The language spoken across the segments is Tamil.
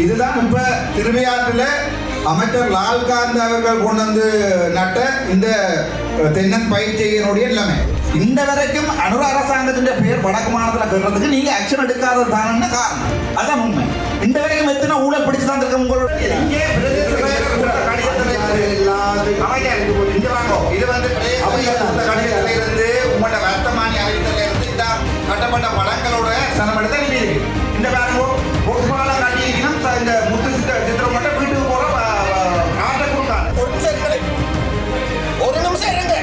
இதுதான் இப்ப திருவையாற்றில் அமைச்சர் லால்காந்த் அவர்கள் கொண்டு வந்து நட்ட இந்த தென்னன் பயிற்சியினுடைய எல்லாமே இந்த வரைக்கும் அனுர அரசாங்கத்தின் பெயர் வடக்கு மாநிலத்தில் கேட்கறதுக்கு நீங்க ஆக்ஷன் எடுக்காதது தான் காரணம். அதான் உண்மை. இந்த வரைக்கும் எத்தனை ஊழல் பிடிச்சு தான் இருக்க உங்களுடைய இது வந்து கடிதத்திலிருந்து உங்களோட வர்த்தமானி அறிவித்தல இருந்து இந்த கட்டப்பட்ட படங்களோட சனமெடுத்த நீங்க இருக்கு. இந்த பாருங்க பொறுப்பாள கட்டியிருக்கணும் இந்த முத்து சித்திரம் மட்டும் வீட்டுக்கு போற நாட்டை கொடுத்தாங்க. ஒரு நிமிஷம் இருங்க.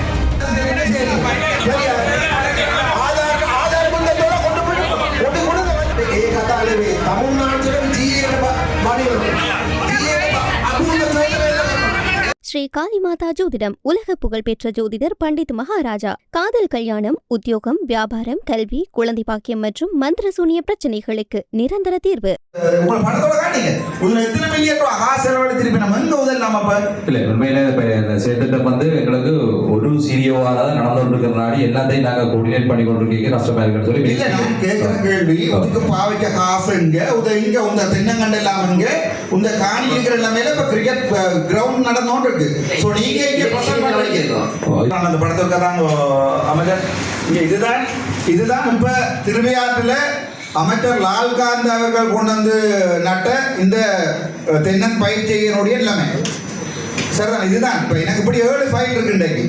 ஸ்ரீ காளிமாதா ஜோதிடம் உலக புகழ்பெற்ற ஜோதிடர் பண்டித் மகாராஜா. காதல், கல்யாணம், உத்தியோகம், வியாபாரம், கல்வி, குழந்தை பாக்கியம் மற்றும் மந்திர சூனிய பிரச்சனைகளுக்கு நிரந்தர தீர்வு. எங்களுக்கு ஒரு சீரியோவாக நடந்துருக்கிறனாடி எல்லாத்தையும் நாங்கள் கோஆர்டினேட் பண்ணி கொண்டிருக்கீங்க கஷ்டமா இருக்குன்னு சொல்லி கேட்கிற கேள்வி. பாவிக்க காசு இங்க இங்க உங்க தென்னங்கண்டு எல்லாம் இங்க உங்க காணி இருக்கிற எல்லாமே இப்ப கிரிக்கெட் கிரவுண்ட் நடந்தோன்னு இருக்கு. சோ நீங்க இங்க பிரசன்ட் பண்றீங்க அந்த படத்துக்கு தான் அமைச்சர். இதுதான் இப்ப திருவையாற்றில் அமைச்சர் லால்காந்த் அவர்கள் கொண்டு வந்து நட்ட இந்த தென்னன் பயிற்சியினுடைய எல்லாமே சரிதான். இதுதான் இப்ப எனக்கு இப்படி 7 ஃபைல் இருக்கு இன்றைக்கு.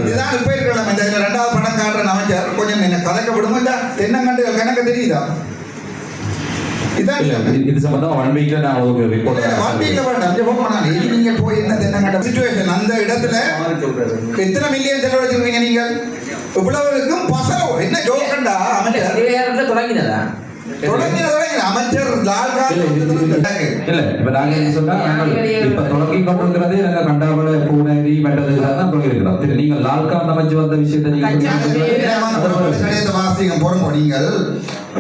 இதுதான் இப்ப இருக்கலாம். இந்த 2வது படம் காட்டுற அமைச்சர் கொஞ்சம் என்ன கதைக்க விடுமோ இந்த தென்னங்கண்டு கணக்கு தெரியுதா? இது சம்பந்தமா 1 வீக்ல நான் ஒரு ரிப்போர்ட் 1 வீக்ல வேண்டாம். நீங்க போய் என்ன தென்னங்கண்ட சிச்சுவேஷன் அந்த இடத்துல எத்தனை மில்லியன் செலவழிச்சிருக்கீங்க நீங்க? இவ்வளவு இருக்கும் பசங்க என்ன ஜோக்கண்டா அமைச்சர் தொடங்கினதா அமைச்சர் லால்காந்த் இல்ல இப்ப நாங்க என்ன சொன்னா இப்ப தொடங்கி கொண்டிருக்கிறது நாங்க கண்டாவள பூனேரி மெட்டதான் தொடங்கிருக்கிறோம். நீங்க லால்காந்த் அமைச்சு வந்த விஷயத்தை நீங்க வாசிக்கும் போறோம். நீங்கள்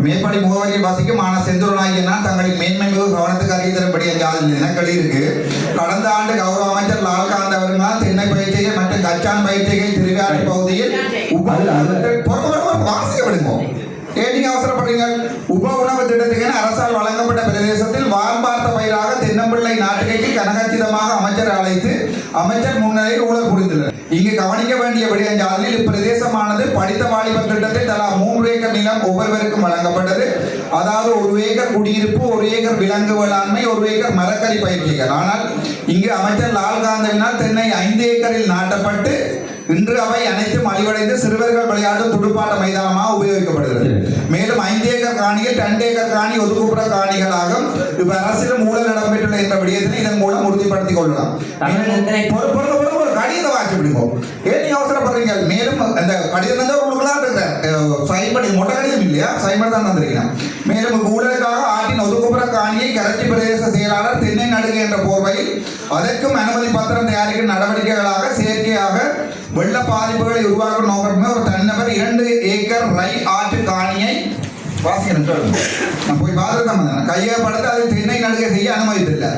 மேற்படி முகவரியை வாசிக்கும் ஆனா செந்தூரனாகிய தங்களின் மேன்மை மிகு கவனத்துக்கு அறிய தரும்படி இனக்களி இருக்கு. கடந்த ஆண்டு கௌரவ அமைச்சர் லால்காந்த் அவர்களால் தென்னை பயிற்சியை மற்றும் கச்சான் பயிற்சியை திருவிழாடி பகுதியில் வாசிக்கப்படுவோம். ஏன் அவசரப்படுறீங்க? உப உணவு திட்டத்துக்கு அரசால் வழங்கப்பட்ட பிரதேசத்தில் வான்பார்த்த பயிராக தென்னம்பிள்ளை நாட்டுகைக்கு கனகச்சிதமாக அமைச்சர் அழைத்து அமைச்சர் முன்னிலையில் ஊழல் புரிந்துள்ளனர். இங்கு கவனிக்க வேண்டிய விடயஞ்சாலில் இப்பிரதேசமானது படித்த வாலிபர் திட்டத்தில் தலா 3 ஏக்கர் நிலம் ஒவ்வொருவருக்கும் வழங்கப்பட்டது. அதாவது 1 ஏக்கர் குடியிருப்பு, 1 ஏக்கர் விலங்கு வேளாண்மை, 1 ஏக்கர் மரக்கறி பயிற்சிகள். ஆனால் இங்கு அமைச்சர் லால்காந்தவினால் தென்னை 5 ஏக்கரில் நாட்டப்பட்டு இன்று அவை அனைத்தும் அழிவடைந்து சிறுவர்கள் விளையாடும் துடுப்பாட்ட மைதானமாக உபயோகிக்கப்படுகிறது. மேலும் 5 ஏக்கர் காணிகள் 2 ஏக்கர் காணி ஒதுக்குப்புற காணிகளாகும். இப்ப அரசிலும் ஊழல் இடம்பெற்றுள்ள என்ற விடயத்தினை இதன் மூலம் உறுதிப்படுத்திக் கொள்ளலாம். கடிதத்தை வாசி பிடிப்போம். ஏன் நீங்க அவசரப்படுறீங்க? மேலும் அந்த கடிதம் வந்து உங்களுக்குலாம் இருக்கிற சைன் பண்ணி மொட்டை கடிதம் இல்லையா? சைன் பண்ணி தான் தந்திருக்கீங்க. மேலும் ஊழலுக்காக ஆட்டின் ஒதுக்குப்புற காணியை கரச்சி பிரதேச செயலாளர் தென்னை நடுகை என்ற போர்வையில் அதற்கும் அனுமதி பத்திரம் தயாரிக்கும் நடவடிக்கைகளாக செயற்கையாக வெள்ள பாதிப்புகளை உருவாக்கும் நோக்கமே ஒரு தனிநபர் 2 ஏக்கர் ரை ஆற்று காணியை நான் போய் பார்த்துதான் கையகப்படுத்த அதை தென்னை நடுகை செய்ய அனுமதித்தில்லை.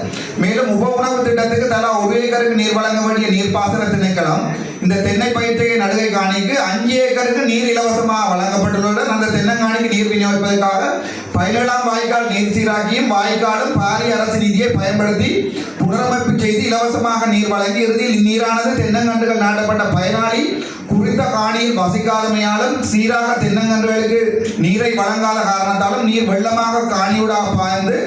மேலும் உப உணவு திட்டத்துக்கு தலா 1 ஏக்கருக்கு நீர் வழங்க வேண்டிய நீர்ப்பாசன திணைக்களம் இந்த தென்னை பயிற்சிகை நடுகை காணிக்கு 5 ஏக்கருக்கு நீர் இலவசமாக வழங்கப்பட்டுள்ளதுடன் அந்த தென்னங்காணிக்கு நீர் விநியோகிப்பதற்காக 17ஆம் வாய்க்கால் நீர் சீராக்கியும் வாய்க்காலும் பாரிய அரசு நிதியை பயன்படுத்தி புனரமைப்பு செய்து இலவசமாக நீர் வழங்கி இறுதியில் இந்நீரானது தென்னங்கன்றுகள் நாட்டப்பட்ட பயனாளி குறித்த காணியில் வசிக்காதமையாலும் சீராக தென்னங்கன்றுகளுக்கு நீரை வழங்காத காரணத்தாலும் நீர் வெள்ளமாக காணியூடாக பாய்ந்து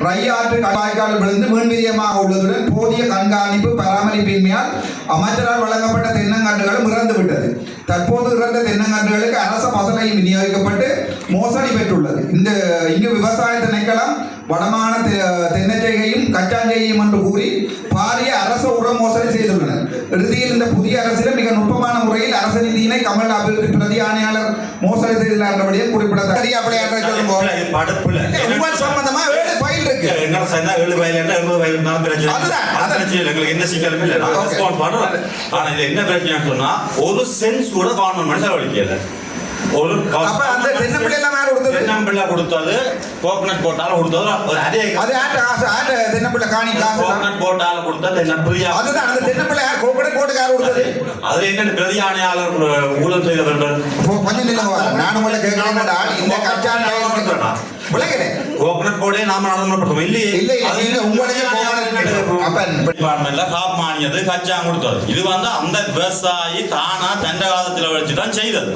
ரை ஆற்று வாய்க்கால் விழுந்து மீன்விரியமாக உள்ளதுடன் போதிய கண்காணிப்பு பராமரிப்பின்மையால் அமைச்சரால் வழங்கப்பட்ட தென்னங்கன்றுகளும் இறந்துவிட்டது. தற்போது இறந்த தென்னங்கன்றுகளுக்கு அரச பசலையும் விநியோகிக்கப்பட்டு மோசடி பெற்றுள்ளது. இங்கு விவசாய திணைக்களம் வடமான தென்னச்செய்கையும் கச்சாஞ்செய்கையும் என்று கூறி பாரிய அரச உர மோசடி செய்துள்ளனர். இறுதியில் இந்த புதிய அரசிடம் மிக நுட்பமான முறையில் அரச நிதியினை கமல் அபிவிருத்தி பிரதி ஆணையாளர் மோசடி செய்துள்ளார் என்றபடியே குறிப்பிடத்தக்கது. ஒரு சென்ஸ் கூட கவர்மெண்ட் செலவழிக்கல. ஒரு தென்னம்பிள்ளை கொடுத்தது கோகனட் போட்டாலும் கொடுத்தது தென்னம்பிள்ளை காணி கோகனட் போட்டாலும் கொடுத்தது தென்னம்பிள்ளை கோகனட் போட்டுக்கார கொடுத்தது. அது என்ன பிரதி ஆணையாளர் ஊழல் செய்தவர்கள் கொஞ்சம் நானும் கேட்கலாம். இந்த கச்சான் விளக்கிறேன் கோகனட் போர்டே நாம நடைமுறைப்படுத்துவோம் இல்லையே இல்ல, நீங்க உங்களுடைய டிபார்ட்மெண்ட்ல காப் மானியது கச்சா கொடுத்தது இது வந்து அந்த விவசாயி தானா தண்ட காலத்துல வச்சுதான் செய்தது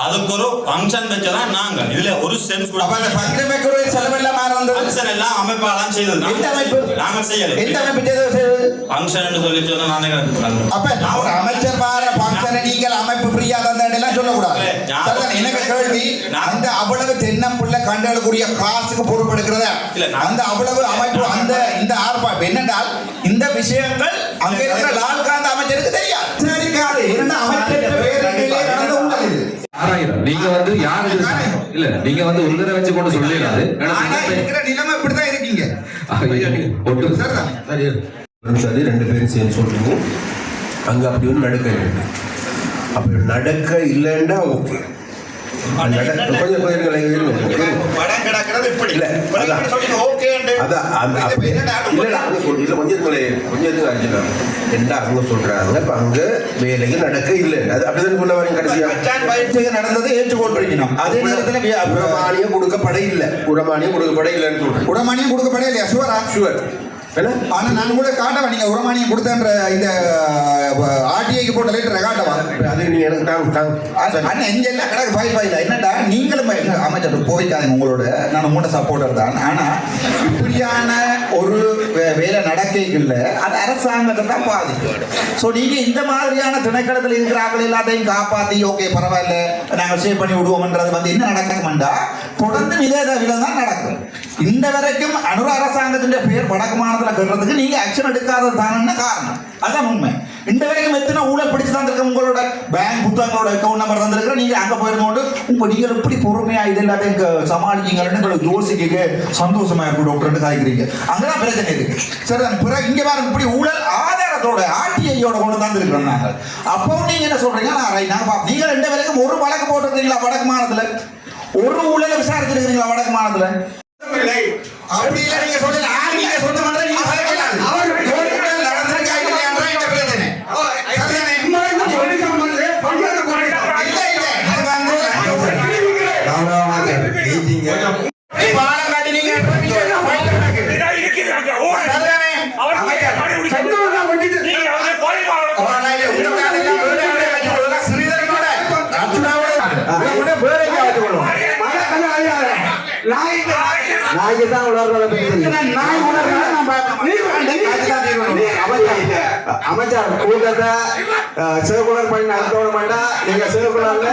அதுக்கு ஒரு ஃபங்க்ஷன் வச்சதான் நாங்க இதுல ஒரு சென்ஸ் அப்ப அந்த பங்கிரமைக்குரிய செலவெல்லாம் யார் வந்தது? ஃபங்க்ஷன் எல்லாம் அமைப்பாலாம் செய்தது எந்த அமைப்பு? நாங்க செய்யல எந்த அமைப்பு செய்தது? ஃபங்க்ஷன் சொல்லி சொன்னா நானே அப்ப ஒரு அமைச்சர் பார பங்கனை நீங்கள் அமைப்பு ஃப்ரீயா தந்தேன் சொல்லக்கூடாது. சரிதான், எனக்கு கேள்வி, அந்த அவ்வளவு தென்னம்புள்ள கண்டலுக்குரிய காசுக்கு பொறுப்பெடுக்கிறதா இல்ல, அந்த அவ்வளவு அமைப்பு அந்த இந்த ஆர்ப்பாட்டம் என்னென்றால் இந்த விஷயங்கள் அங்க இருக்கிற லால்காந்த் அமைச்சருக்கு தெரியாது. சரிக்காது, என்ன அமைச்சர் பேரணியிலே நடந்த உண்மை இது. ஆராயிரம் நீங்க வந்து யாரு இல்ல நீங்க வந்து ஒரு தடவை வச்சு கொண்டு சொல்லிடாது ஆனா இருக்கிற நிலைமை இப்படிதான் இருக்கீங்க. ஒட்டு சரிதான். சரி, 2 பேரும் சேர்ந்து சொல்றீங்க அங்க அப்படி ஒன்று நடக்க இல்லை. அப்படி நடக்க இல்லைன்னா ஓகே, கொஞ்சம் படம் கிடக்கிறது இப்படி இல்ல, அதான். அதான் அங்க சொல்றாங்க இப்ப அங்க வேலைக்கு நடக்க இல்லை, அது அப்படிதான் சொல்ல வரீங்க. கடைசியா நடந்தது ஏற்றுக்கொண்டிருக்கணும். அதே நேரத்தில் உரமானியம் கொடுக்கப்பட இல்லை, உரமானியம் கொடுக்கப்பட இல்லைன்னு சொல்றேன். உடமானியம் கொடுக்கப்பட இல்லையா? ஷுவரா? ஷுவர். ஆனா நான் கூட காட்டவா, நீங்க உரமானியம் கொடுத்தன்ற இந்த ஆர்டிஐக்கு போட்ட லேட்டர் காட்டவா? அது நீ எனக்கு தாங்க அண்ணன் எங்க எல்லாம் கிடக்கு ஃபைல் என்னடா நீங்களும் அமைச்சர் போய்க்காதீங்க, உங்களோட நான் உங்களோட சப்போர்ட்டர் தான். ஆனா இப்படியான ஒரு வேலை நடக்கல, அது அரசாங்கத்தை தான் பாதிக்கும். ஸோ நீங்க இந்த மாதிரியான திணைக்களத்தில் இருக்கிறார்கள் எல்லாத்தையும் காப்பாத்தி ஓகே பரவாயில்ல நாங்கள் சேவ் பண்ணி விடுவோம்ன்றது வந்து என்ன நடக்கும்டா தொடர்ந்து இதே தான் நடக்கும். இந்த வரைக்கும் அனுர அரசாங்கத்தின் பேர் வடக்கு மாநிலத்தில் கட்டுறதுக்கு நீங்க ஆக்ஷன் எடுக்காதது தானே காரணம். அதான் உண்மை. இந்த வரைக்கும் எத்தனை ஊழல் பிடிச்சு தந்திருக்க, உங்களோட பேங்க் புத்தகங்களோட அக்கௌண்ட் நம்பர் தந்திருக்கிற, நீங்க அங்க போயிருந்தோண்டு உங்க நீங்கள் எப்படி பொறுமையா இது எல்லாத்தையும் சமாளிக்கீங்கன்னு உங்களுக்கு யோசிக்க சந்தோஷமா இருக்கும் டாக்டர் காய்க்கிறீங்க. அங்கதான் பிரச்சனை இருக்கு. சரிதான். பிறகு இங்க பாருங்க, இப்படி ஊழல் ஆதாரத்தோட ஆர்டிஐயோட கொண்டு தந்திருக்கிறோம் நாங்கள். அப்பவும் நீங்க என்ன சொல்றீங்க? நீங்க 2 வரைக்கும் ஒரு வழக்கு போட்டிருக்கீங்களா வடக்கு மாநிலத்துல? ஒரு ஊழலை விசாரிச்சிருக்கீங்களா வடக்கு மாநிலத்துல? அப்படி இல்லை, நீங்க சொல்லுங்க. நீங்க சொந்த மாதிரி நீங்க சொல்லக்கூடாது. ஊழல் நடந்திருக்கா இல்லையான்றா இந்த பிரச்சனை. சரிதானே? இல்ல, அது வந்து பாடம் காட்டி நீங்க சரிதானே? ஸ்ரீதரனோட அர்ஜுனாவோட வேற எங்கேயாவது கொள்ளுவோம். அமைச்சர் கூட்டத்தை சிவகுணர் பண்ணி நடத்த மாட்டா. நீங்க சிவகுணர்ல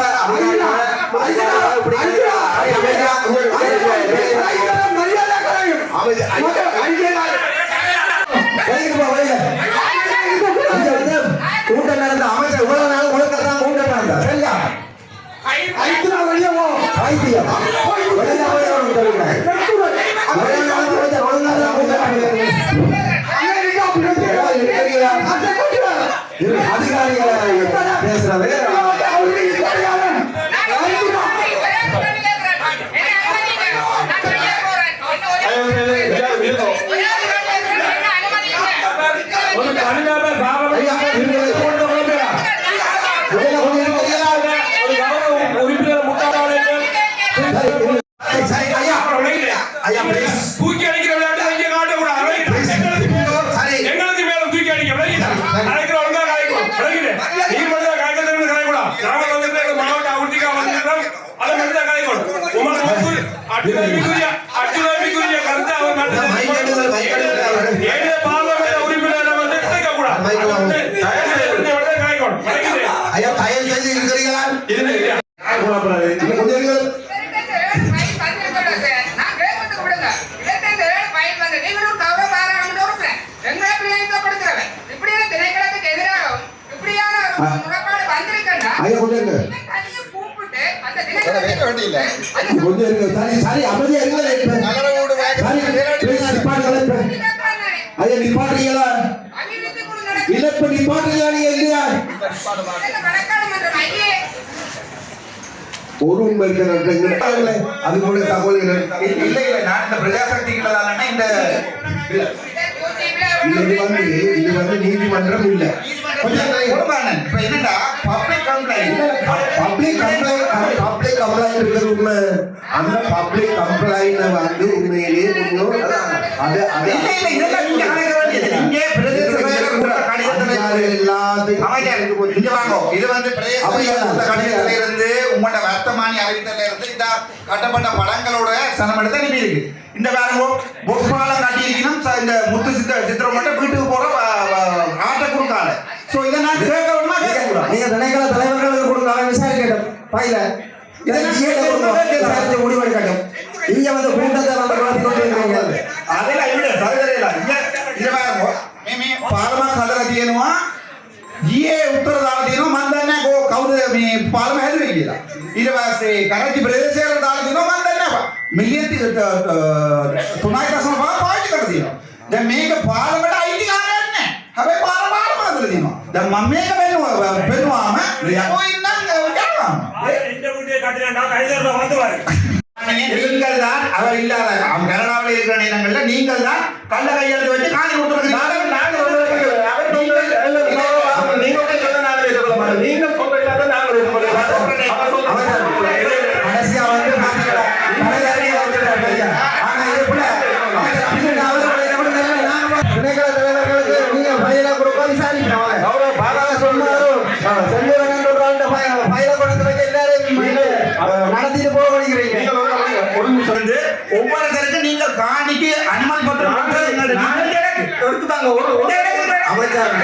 கூட்டம் நடந்த அமைச்சர் இவ்வளவு நாள் உலகத்தான் கூட்டம் நடந்த சரியா? அதிகாரிகளை பேசுறது தூக்கி அடிக்கிற விளையாட்டு இங்க காட்டக்கூடாது. எங்களுக்கு மேல தூக்கி அடிக்க அழைக்கிற ஒழுங்கா காய்க்கும் நீ மட்டும் காய்க்கிறது காய்க்கூடாது. நாங்கள் வந்து மாவட்ட அவர்த்திக்கா வந்திருக்கிறோம், அதை மட்டும் தான் காய்க்கணும். உங்களுக்கு அச்சுதவிக்குரிய கருத்து அவர் மட்டும் ஏழு பார்லமெண்ட் உறுப்பினர் வந்து கிடைக்கக்கூடாது. காய்க்கணும் ஐயா தயவு செய்து இருக்கிறீங்களா? ஒரு உண்மை அது கூட தகவல்கள் இல்லை, நான் இந்த பிரஜாசக்திகளை இந்த இது வந்து நீதிமன்றம் இல்லை. இப்ப என்னடா பப்ளிக் கம்ப்ளைண்ட் பப்ளிக் கம்ப்ளைண்ட் இருக்கிறது உண்மை. அந்த பப்ளிக் கம்ப்ளைண்ட் வந்து உண்மையிலேயே கொஞ்சம் அது அது இல்ல, இல்ல, இதெல்லாம் நீங்க கணக்கு வேண்டியது. நீங்க பிரதேச செயலர் கொடுத்த கடிதத்துல எல்லாத்தையும் அமைச்சர் இங்க வாங்க. இது வந்து பிரதேச செயலர் கொடுத்த கடிதத்துல இருந்து உங்களோட வர்த்தமானி அறிவித்தல இருந்து இந்த கட்டப்பட்ட படங்களோட சனம் எடுத்து அனுப்பி இருக்கு. இந்த பாருங்க பொஸ்பாலம் கட்டி இருக்கணும். இந்த முத்து சித்திரம் மட்டும் வீட்டுக்கு போற ஆட்டை கொடுக்காது. சோ இதை நான் கேட்கணுமா கேட்கக்கூடாது? நீங்க திணைக்கள தலைவர்களுக்கு கொடுங்க, அவன் விசாரிக்கட்டும். பையில முடிவெடுக்கட்டும். இங்க வந்து கூட்டத்தை வந்து கொண்டு இருக்கீங்க. அதெல்லாம் இல்ல சகோதரிகளா, இங்க பாருங்க மேமே පාලම හදලා තියෙනවා. ඊයේ උත්තර දාලා තියෙනවා මම දන්නේ නැහැ කවුද මේ පාලම හැදුවේ කියලා. ඊට පස්සේ කරච්චි ප්‍රදේශයට දාලා තියෙනවා මම දන්නේ නැහැ. මිලියන් 3.5 පාවිච්චි කරලා තියෙනවා. දැන් මේක පාලමට අයිතිකාරයක් නැහැ. හැබැයි පාලම හදලා තියෙනවා. දැන් මම මේක පෙන්නුවාම ඔය ඉන්නම් ගන්නවා. இந்த வீட்டை கட்டினா கைதர்ல வந்து பாரு. நீங்கள் தான் அவர் இல்லாத கனடாவில் இருக்கிற நேரங்கள்ல நீங்கள் தான் கள்ள கையெழுத்து வச்சு காணி கொடுத்துருக்கீங்க. கடைசியா வந்து திணைக்கள தலைவர்களுக்கு நீங்க பையில கொடுக்க விசாரிக்கிறோம். பையில கொடுத்து வச்சு எல்லாரும் நடத்திட்டு போக வலிக்கிறீங்க. ஒவ்வொருத்தருக்கு நீங்கள் காணிக்கு அனுமதி பத்திரம் எடுத்துட்டாங்க. அமைச்சர்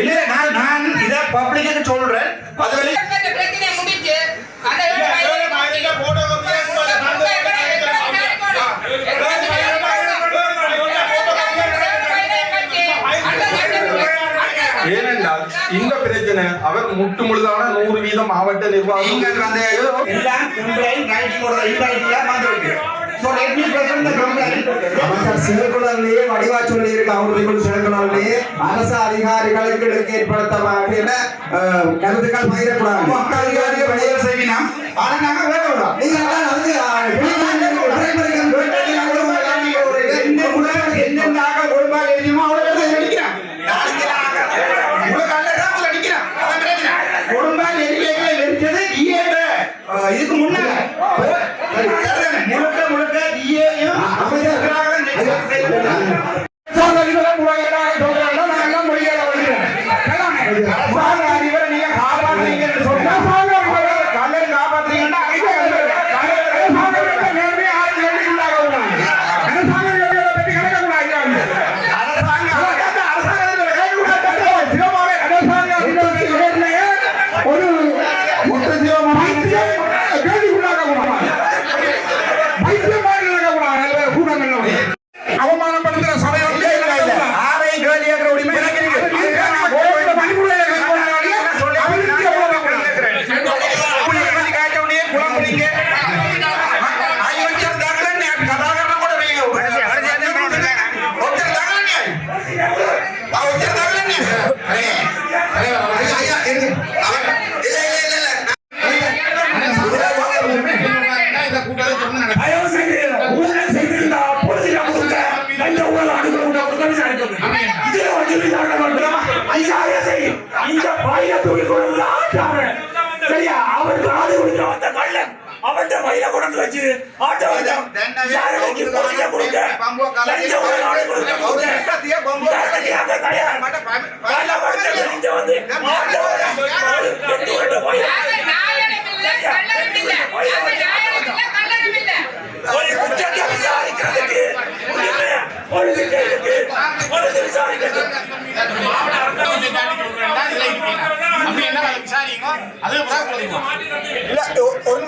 இது நான் இதை பப்ளிக்கு சொல்றேன். அது பிரச்சனை முடிச்சு அந்த ஏனென்றால் இந்த பிரச்சனை அவர் முட்டு முழுதான 100% மாவட்ட நிர்வாகம் நீங்கள் வந்து எல்லாம் கம்ப்ளைண்ட் ரைட்டிங்கோட இன்டைரக்டா வந்துருக்கு. சோ லெட் மீ பிரசன்ட் தி கம்ப்ளைண்ட். அமைச்சர் சிறுகுளத்திலேயே வடிவா சொல்லி இருக்க அவர்களுக்குள் சிறுகுளத்திலேயே அரசு அதிகாரிகளுக்கு ஏற்படுத்தப்பட்ட கருத்துக்கள் பகிரக்கூடாது. அதிகாரிகள் வெளியே செய்வினா ஆனா நாங்க வேறோம். நீங்க எல்லாம் அதுக்கு என்னென்னாக ஒருபால் எழுதியுமோ அவ்வளவு நடிக்கிறான். நாளைக்கு உங்களை கல்லதான் நடிக்கிறான். அதான் பிரச்சனை. ஒருபால் எழுதியங்களை வெடிச்சது ஈஏட்ட இதுக்கு முன்னால முழுக்க முழுக்க ஈஏயும் நீங்க காப்பாற்றீங்கன்னு சொன்னா கல்லர் காப்பாற்றீங்கன்னா அவமானப்படுத்துற சபை வந்து ஆரையும் கேள்வி கேட்கிற உரிமை எனக்கு இருக்கு. இந்த பையில தூக்கி கொண்டு ஆட்டாரு சரியா அவர் காது கொடுத்து வந்த கள்ளன் அவன் பையில கொண்டு வச்சு ஆட்ட வந்தான் கொடுக்க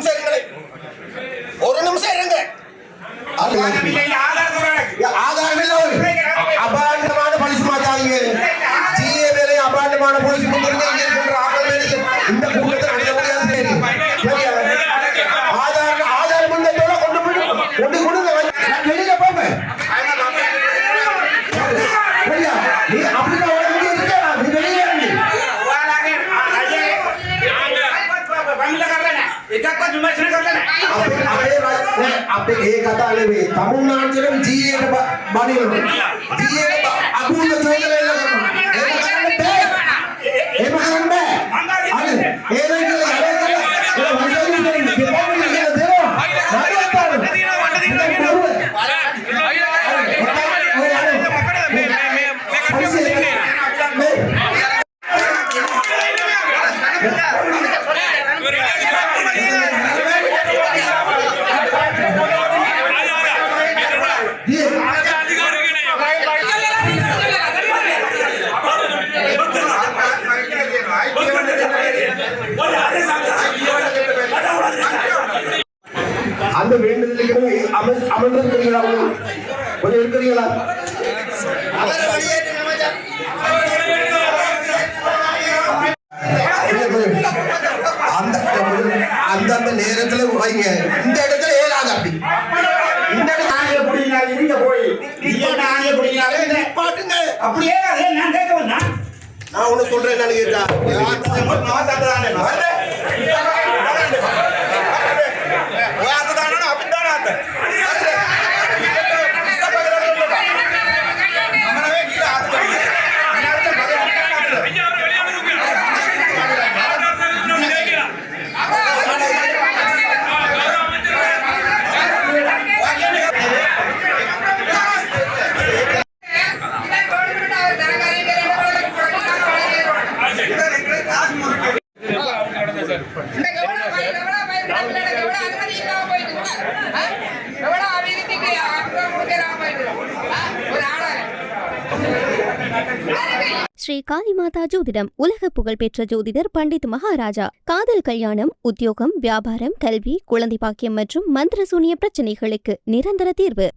விசாரிக்கிறதுக்கு ஒரு நிமிஷம் இருங்க. ஆதாரம் அபாண்டமான போலீஸ் மாத்தாங்க. ஜிஏ வேலை அபாண்டமான போலீஸ் கொடுத்துருங்க. இந்த கூட்டத்தை நடத்த முடியாது. ஆதாரம் மந்தத்தோட கொண்டு போய் கொண்டு கொடுங்க. வெளியில போங்க. අපේ ඒ කතා නෙමෙයි තමුන්නාන්සේට ජීයේ බණිනවා ජීයේ අභූත චෝදනය කරනවා அந்த வேண்டுதலுக்கு அமர்ந்திருக்கிறீங்களா? கொஞ்சம் இருக்கிறீங்களா? அந்த நேரத்துல வைங்க. இந்த இடத்துல ஏறாது. அப்படி இந்த இடத்துல பிடிக்கிறாங்க. நீங்க போய் பாட்டுங்க. அப்படியே நான் கேட்க வந்தா நான் ஒண்ணு சொல்றேன். என்னன்னு கேட்டா ஸ்ரீ காளிமாதா ஜோதிடம் உலக புகழ்பெற்ற ஜோதிடர் பண்டித் மகாராஜா. காதல், கல்யாணம், உத்தியோகம், வியாபாரம், கல்வி, குழந்தை பாக்கியம் மற்றும் மந்திர சூனிய பிரச்சனைகளுக்கு நிரந்தர தீர்வு.